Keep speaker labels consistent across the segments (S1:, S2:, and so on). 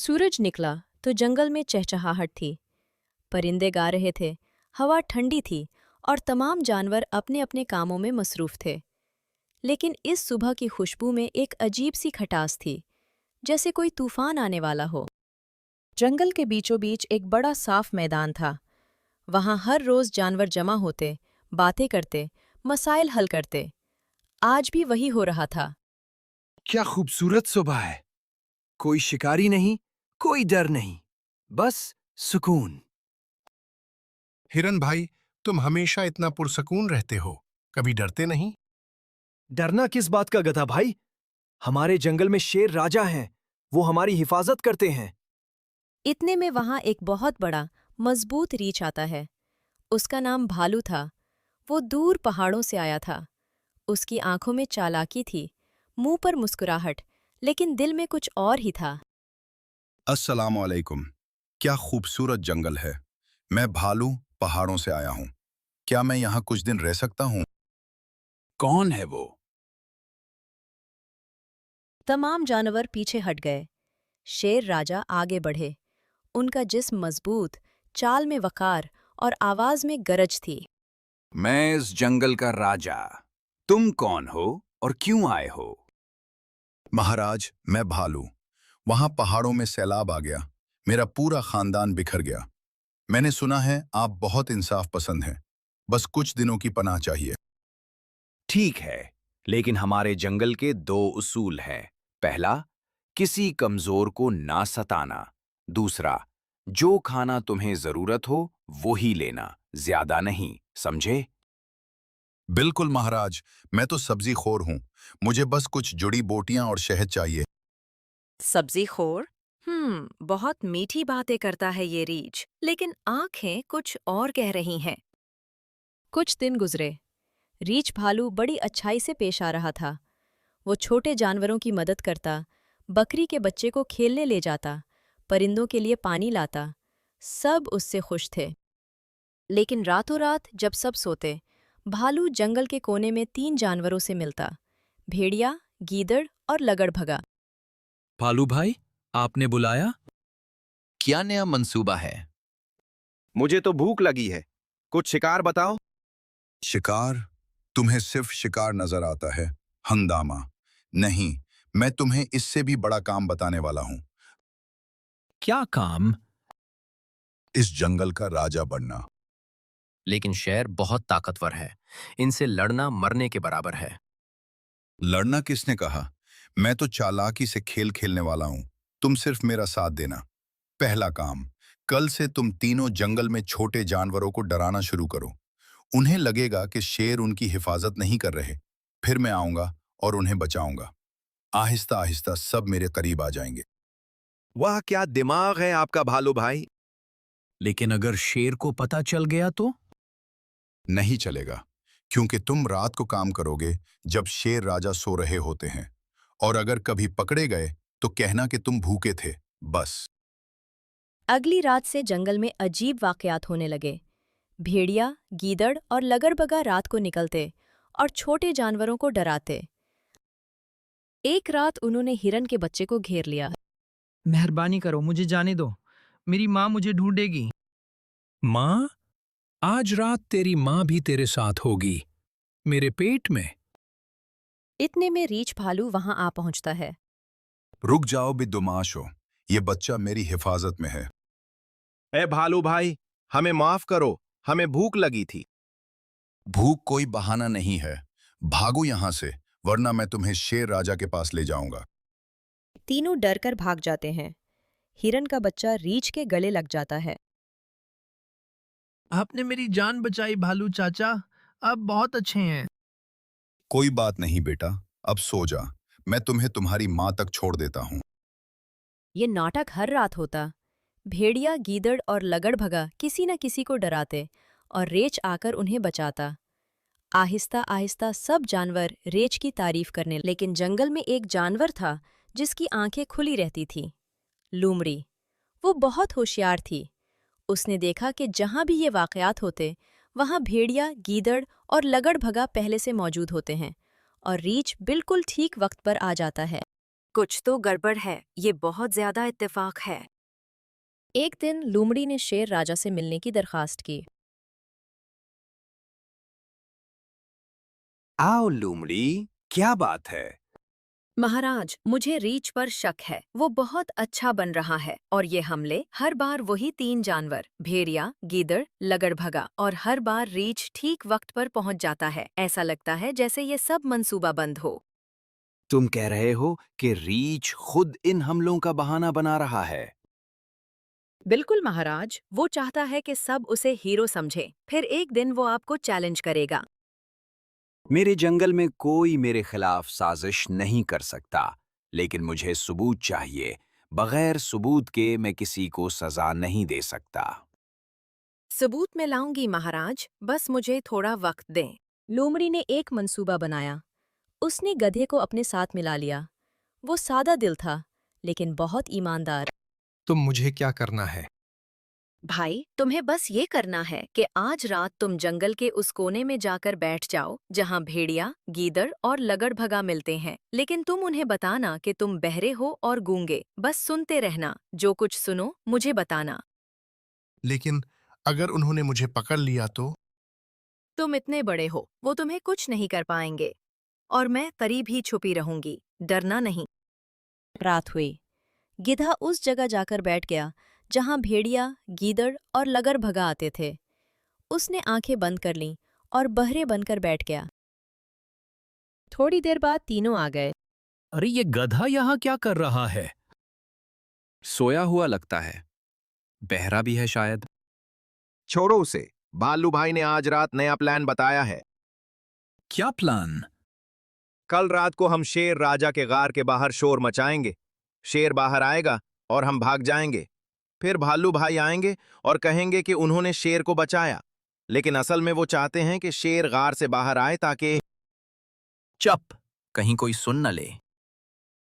S1: सूरज निकला तो जंगल में चहचहाहट थी। परिंदे गा रहे थे, हवा ठंडी थी और तमाम जानवर अपने अपने कामों में मसरूफ थे। लेकिन इस सुबह की खुशबू में एक अजीब सी खटास थी, जैसे कोई तूफान आने वाला हो। जंगल के बीचों बीच एक बड़ा साफ मैदान था। वहां हर रोज जानवर जमा होते, बातें करते, मसाइल हल करते। आज भी वही हो रहा था।
S2: क्या खूबसूरत सुबह है। कोई शिकारी नहीं, कोई डर नहीं, बस सुकून।
S3: हिरन भाई, तुम हमेशा इतना पुरसकून रहते हो, कभी डरते नहीं?
S2: डरना किस बात का गधा भाई। हमारे जंगल में शेर राजा हैं, वो हमारी हिफाजत करते हैं।
S1: इतने में वहां एक बहुत बड़ा मजबूत रीछ आता है। उसका नाम भालू था। वो दूर पहाड़ों से आया था। उसकी आंखों में चालाकी थी, मुंह पर मुस्कुराहट, लेकिन दिल में कुछ और ही था।
S4: अस्सलाम वालेकुम। क्या खूबसूरत जंगल है। मैं भालू पहाड़ों से आया हूँ। क्या मैं यहाँ कुछ दिन रह सकता हूँ?
S2: कौन है वो?
S1: तमाम जानवर पीछे हट गए। शेर राजा आगे बढ़े। उनका जिस्म मजबूत, चाल में वकार और आवाज में गरज थी।
S5: मैं इस जंगल का राजा। तुम कौन हो और क्यों आए हो?
S4: महाराज, मैं भालू। वहाँ पहाड़ों में सैलाब आ गया। मेरा पूरा खानदान बिखर गया। मैंने सुना है आप बहुत इंसाफ पसंद हैं। बस कुछ दिनों की पनाह चाहिए।
S5: ठीक है, लेकिन हमारे जंगल के दो उसूल हैं। पहला, किसी कमजोर को ना सताना। दूसरा, जो खाना तुम्हें जरूरत हो वो ही लेना, ज्यादा नहीं, समझे?
S4: बिल्कुल महाराज, मैं तो सब्जी खोर हूँ। मुझे बस कुछ जुड़ी बोटियां और शहद चाहिए।
S1: सब्जी खोर? बहुत मीठी बातें करता है ये रीछ, लेकिन आंखें कुछ और कह रही हैं। कुछ दिन गुजरे। रीछ भालू बड़ी अच्छाई से पेश आ रहा था। वो छोटे जानवरों की मदद करता, बकरी के बच्चे को खेलने ले जाता, परिंदों के लिए पानी लाता। सब उससे खुश थे। लेकिन रातों रात जब सब सोते, भालू जंगल के कोने में 3 जानवरों से मिलता: भेड़िया, गीदड़ और लगड़भगा।
S6: भालू भाई, आपने बुलाया?
S7: क्या नया मंसूबा है?
S8: मुझे तो भूख लगी है, कुछ शिकार बताओ।
S4: शिकार? तुम्हें सिर्फ शिकार नजर आता है, हंगामा नहीं। मैं तुम्हें इससे भी बड़ा काम बताने वाला हूँ।
S6: क्या काम?
S4: इस जंगल का राजा बनना।
S7: लेकिन शेर बहुत ताकतवर है, इनसे लड़ना मरने के बराबर है।
S4: लड़ना किसने कहा? मैं तो चालाकी से खेल खेलने वाला हूँ। तुम सिर्फ मेरा साथ देना। पहला काम, कल से तुम तीनों जंगल में छोटे जानवरों को डराना शुरू करो। उन्हें लगेगा कि शेर उनकी हिफाजत नहीं कर रहे। फिर मैं आऊंगा और उन्हें बचाऊंगा। आहिस्ता आहिस्ता सब मेरे करीब आ जाएंगे।
S8: वाह, क्या दिमाग है आपका भालू भाई।
S6: लेकिन अगर शेर को पता चल गया तो?
S4: नहीं चलेगा, क्योंकि तुम रात को काम करोगे जब शेर राजा सो रहे होते हैं। और अगर कभी पकड़े गए तो कहना कि तुम भूखे थे, बस।
S1: अगली रात से जंगल में अजीब वाकयात होने लगे। भेड़िया, गीदड़ और लगड़बगा रात को निकलते और छोटे जानवरों को डराते। एक रात उन्होंने हिरन के बच्चे को घेर लिया।
S9: मेहरबानी करो, मुझे जाने दो। मेरी माँ मुझे ढूंढेगी।
S6: माँ? आज रात तेरी माँ भी तेरे साथ होगी, मेरे पेट में।
S1: इतने में रीछ भालू वहां आ पहुंचता है।
S4: रुक जाओ बिदुमाशो, ये बच्चा मेरी हिफाजत में है।
S8: ए भालू भाई, हमें माफ करो, हमें भूख लगी थी।
S4: भूख कोई बहाना नहीं है। भागो यहां से, वरना मैं तुम्हें शेर राजा के पास ले जाऊंगा।
S1: तीनों डरकर भाग जाते हैं। हिरन का बच्चा रीछ के गले लग जाता है।
S9: आपने मेरी जान बचाई भालू चाचा, आप बहुत अच्छे हैं।
S4: कोई बात नहीं बेटा, अब सो जा। मैं तुम्हें तुम्हारी माँ तक छोड़ देता हूँ।
S1: ये नाटक हर रात होता। भेड़िया, गीदड़ और लगड़भगा किसी न किसी को डराते और रेछ आकर उन्हें बचाता। आहिस्ता आहिस्ता सब जानवर रेछ की तारीफ करने। लेकिन जंगल में एक जानवर था जिसकी आंखें खुली रहती थीं। लूमड़ी। वो बहुत होशियार थी। उसने देखा कि जहां भी ये वाकयात होते, वहां भेड़िया, गीदड़ और लगड़भगा पहले से मौजूद होते हैं और रीछ बिल्कुल ठीक वक्त पर आ जाता है। कुछ तो गड़बड़ है, ये बहुत ज्यादा इत्तेफाक है।
S10: एक दिन लोमड़ी ने शेर राजा से मिलने की दरखास्त की।
S5: आओ लोमड़ी, क्या बात है?
S1: महाराज, मुझे रीछ पर शक है। वो बहुत अच्छा बन रहा है और ये हमले हर बार वही 3 जानवर, भेड़िया, गीदड़, लगड़भगा, और हर बार रीछ ठीक वक्त पर पहुंच जाता है। ऐसा लगता है जैसे ये सब मंसूबा बंद हो।
S5: तुम कह रहे हो कि रीछ खुद इन हमलों का बहाना बना रहा है?
S1: बिल्कुल महाराज, वो चाहता है कि सब उसे हीरो समझे, फिर एक दिन वो आपको चैलेंज करेगा।
S5: मेरे जंगल में कोई मेरे खिलाफ साजिश नहीं कर सकता, लेकिन मुझे सबूत चाहिए। बगैर सबूत के मैं किसी को सजा नहीं दे सकता।
S1: सबूत मैं लाऊंगी महाराज, बस मुझे थोड़ा वक्त दें।
S10: लोमड़ी ने एक मंसूबा बनाया। उसने गधे को अपने साथ मिला लिया। वो सादा दिल था, लेकिन बहुत ईमानदार।
S6: तुम मुझे क्या करना है?
S1: भाई, तुम्हें बस ये करना है कि आज रात तुम जंगल के उस कोने में जाकर बैठ जाओ जहाँ भेड़िया, गीदड़ और लगड़भगा मिलते हैं। लेकिन तुम उन्हें बताना कि तुम बहरे हो और गूंगे। बस सुनते रहना, जो कुछ सुनो मुझे बताना।
S3: लेकिन अगर उन्होंने मुझे पकड़ लिया तो?
S1: तुम इतने बड़े हो, वो तुम्हें कुछ नहीं कर पाएंगे। और मैं करीब ही छुपी रहूंगी, डरना नहीं।
S10: रात हुई। गिधा उस जगह जाकर बैठ गया जहां भेड़िया, गीदड़ और लगड़भगा आते थे। उसने आंखें बंद कर लीं और बहरे बनकर बैठ गया। थोड़ी देर बाद तीनों आ गए।
S6: अरे ये गधा यहाँ क्या कर रहा है?
S7: सोया हुआ लगता है। बहरा भी है शायद।
S8: छोड़ो उसे। भालू भाई ने आज रात नया प्लान बताया है।
S6: क्या प्लान?
S8: कल रात को हम शेर राजा के गार के बाहर शोर मचाएंगे। शेर बाहर आएगा और हम भाग जाएंगे। फिर भालू भाई आएंगे और कहेंगे कि उन्होंने शेर को बचाया, लेकिन असल में वो चाहते हैं कि शेर गार से बाहर आए ताकि।
S7: चुप, कहीं कोई सुन न ले।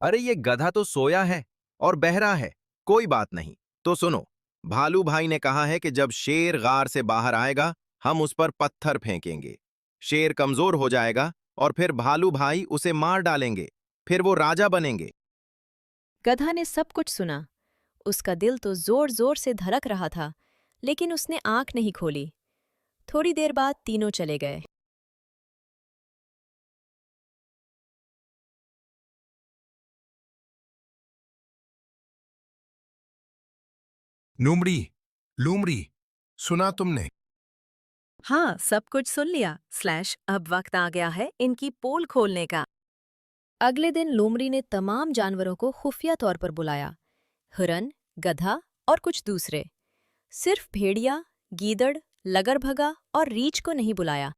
S8: अरे ये गधा तो सोया है और बहरा है, कोई बात नहीं। तो सुनो, भालू भाई ने कहा है कि जब शेर गार से बाहर आएगा हम उस पर पत्थर फेंकेंगे। शेर कमजोर हो जाएगा और फिर भालू भाई उसे मार डालेंगे। फिर वो राजा बनेंगे।
S10: गधा ने सब कुछ सुना। उसका दिल तो जोर जोर से धड़क रहा था, लेकिन उसने आंख नहीं खोली। थोड़ी देर बाद तीनों चले गए।
S3: लोमड़ी, लोमड़ी, सुना तुमने?
S1: हाँ, सब कुछ सुन लिया। अब वक्त आ गया है इनकी पोल खोलने का।
S10: अगले दिन लोमड़ी ने तमाम जानवरों को खुफिया तौर पर बुलाया। हिरन, गधा और कुछ दूसरे। सिर्फ भेड़िया, गीदड़, लगड़भगा और रीछ को नहीं बुलाया।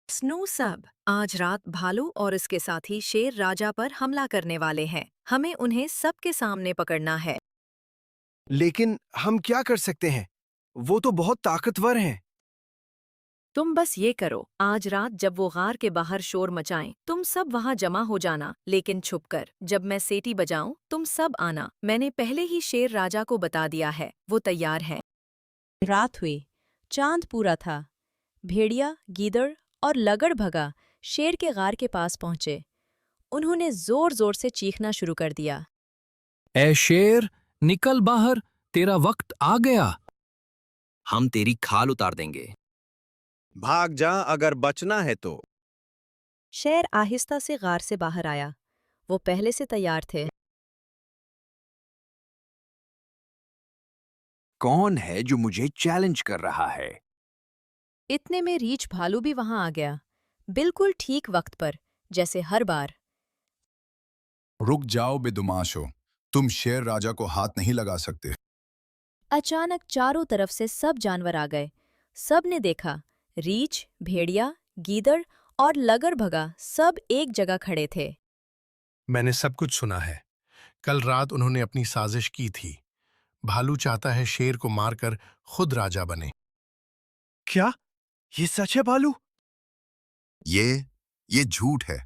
S1: स्नो सब, आज रात भालू और इसके साथी शेर राजा पर हमला करने वाले हैं। हमें उन्हें सबके सामने पकड़ना है।
S2: लेकिन हम क्या कर सकते हैं? वो तो बहुत ताकतवर हैं।
S1: तुम बस ये करो, आज रात जब वो गार के बाहर शोर मचाएं, तुम सब वहां जमा हो जाना, लेकिन छुपकर। जब मैं सीटी बजाऊं, तुम सब आना। मैंने पहले ही शेर राजा को बता दिया है, वो तैयार हैं।
S10: रात हुई। चांद पूरा था। भेड़िया, गीदड़ और लगड़भगा शेर के गार के पास पहुंचे। उन्होंने जोर जोर से चीखना शुरू कर दिया।
S6: ए शेर, निकल बाहर, तेरा वक्त आ गया।
S7: हम तेरी खाल उतार देंगे।
S8: भाग जा अगर बचना है तो।
S10: शेर आहिस्ता से गार से बाहर आया। वो पहले से तैयार थे।
S5: कौन है जो मुझे चैलेंज कर रहा है?
S10: इतने में रीछ भालू भी वहां आ गया, बिल्कुल ठीक वक्त पर, जैसे हर बार।
S4: रुक जाओ बेदुमाशो, तुम शेर राजा को हाथ नहीं लगा सकते।
S10: अचानक चारों तरफ से सब जानवर आ गए। सब ने देखा, रीछ, भेड़िया, गीदड़ और लगड़भगा सब एक जगह खड़े थे।
S3: मैंने सब कुछ सुना है। कल रात उन्होंने अपनी साजिश की थी। भालू चाहता है शेर को मारकर खुद राजा बने।
S8: क्या ये सच है भालू?
S4: ये झूठ है।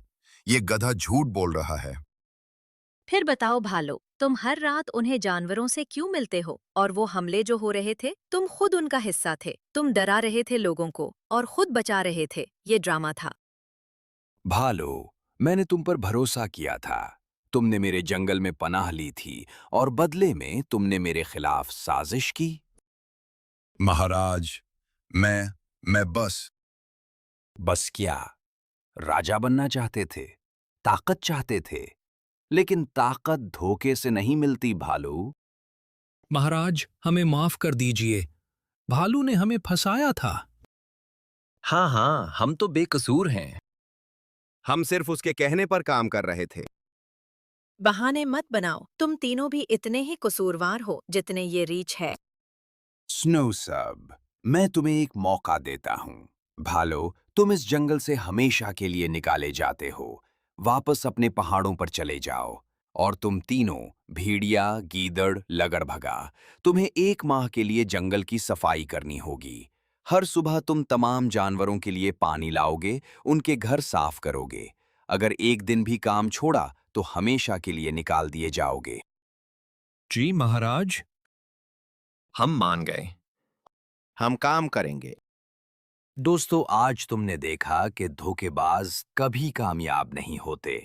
S4: ये गधा झूठ बोल रहा है।
S1: फिर बताओ भालू, तुम हर रात उन्हें जानवरों से क्यों मिलते हो? और वो हमले जो हो रहे थे, तुम खुद उनका हिस्सा थे। तुम डरा रहे थे लोगों को और खुद बचा रहे थे। ये ड्रामा था।
S5: भालू, मैंने तुम पर भरोसा किया था। तुमने मेरे जंगल में पनाह ली थी और बदले में तुमने मेरे खिलाफ साजिश की।
S4: महाराज, मैं
S5: बस क्या? राजा बनना चाहते थे, ताकत चाहते थे, लेकिन ताकत धोखे से नहीं मिलती भालू।
S6: महाराज, हमें माफ कर दीजिए। भालू ने हमें फंसाया था।
S7: हाँ हाँ, हम तो बेकसूर हैं।
S8: हम सिर्फ उसके कहने पर काम कर रहे थे।
S1: बहाने मत बनाओ, तुम तीनों भी इतने ही कसूरवार हो जितने ये रीछ है।
S5: स्नो सब, मैं तुम्हें एक मौका देता हूं। भालो, तुम इस जंगल से हमेशा के लिए निकाले जाते हो। वापस अपने पहाड़ों पर चले जाओ। और तुम तीनों, भेड़िया, गीदड़, लगड़भगा, तुम्हें 1 माह के लिए जंगल की सफाई करनी होगी। हर सुबह तुम तमाम जानवरों के लिए पानी लाओगे, उनके घर साफ करोगे। अगर एक दिन भी काम छोड़ा तो हमेशा के लिए निकाल दिए जाओगे।
S6: जी महाराज।
S7: हम मान गए।
S8: हम काम करेंगे।
S5: दोस्तों, आज तुमने देखा कि धोखेबाज कभी कामयाब नहीं होते।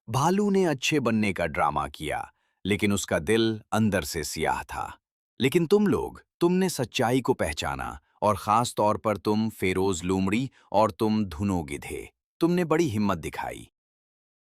S5: भालू ने अच्छे बनने का ड्रामा किया, लेकिन उसका दिल अंदर से सियाह था। लेकिन तुमने सच्चाई को पहचाना, और खास तौर पर तुम, फेरोज लूमड़ी, और तुम, धुनो गिधे, तुमने बड़ी हिम्मत दिखाई।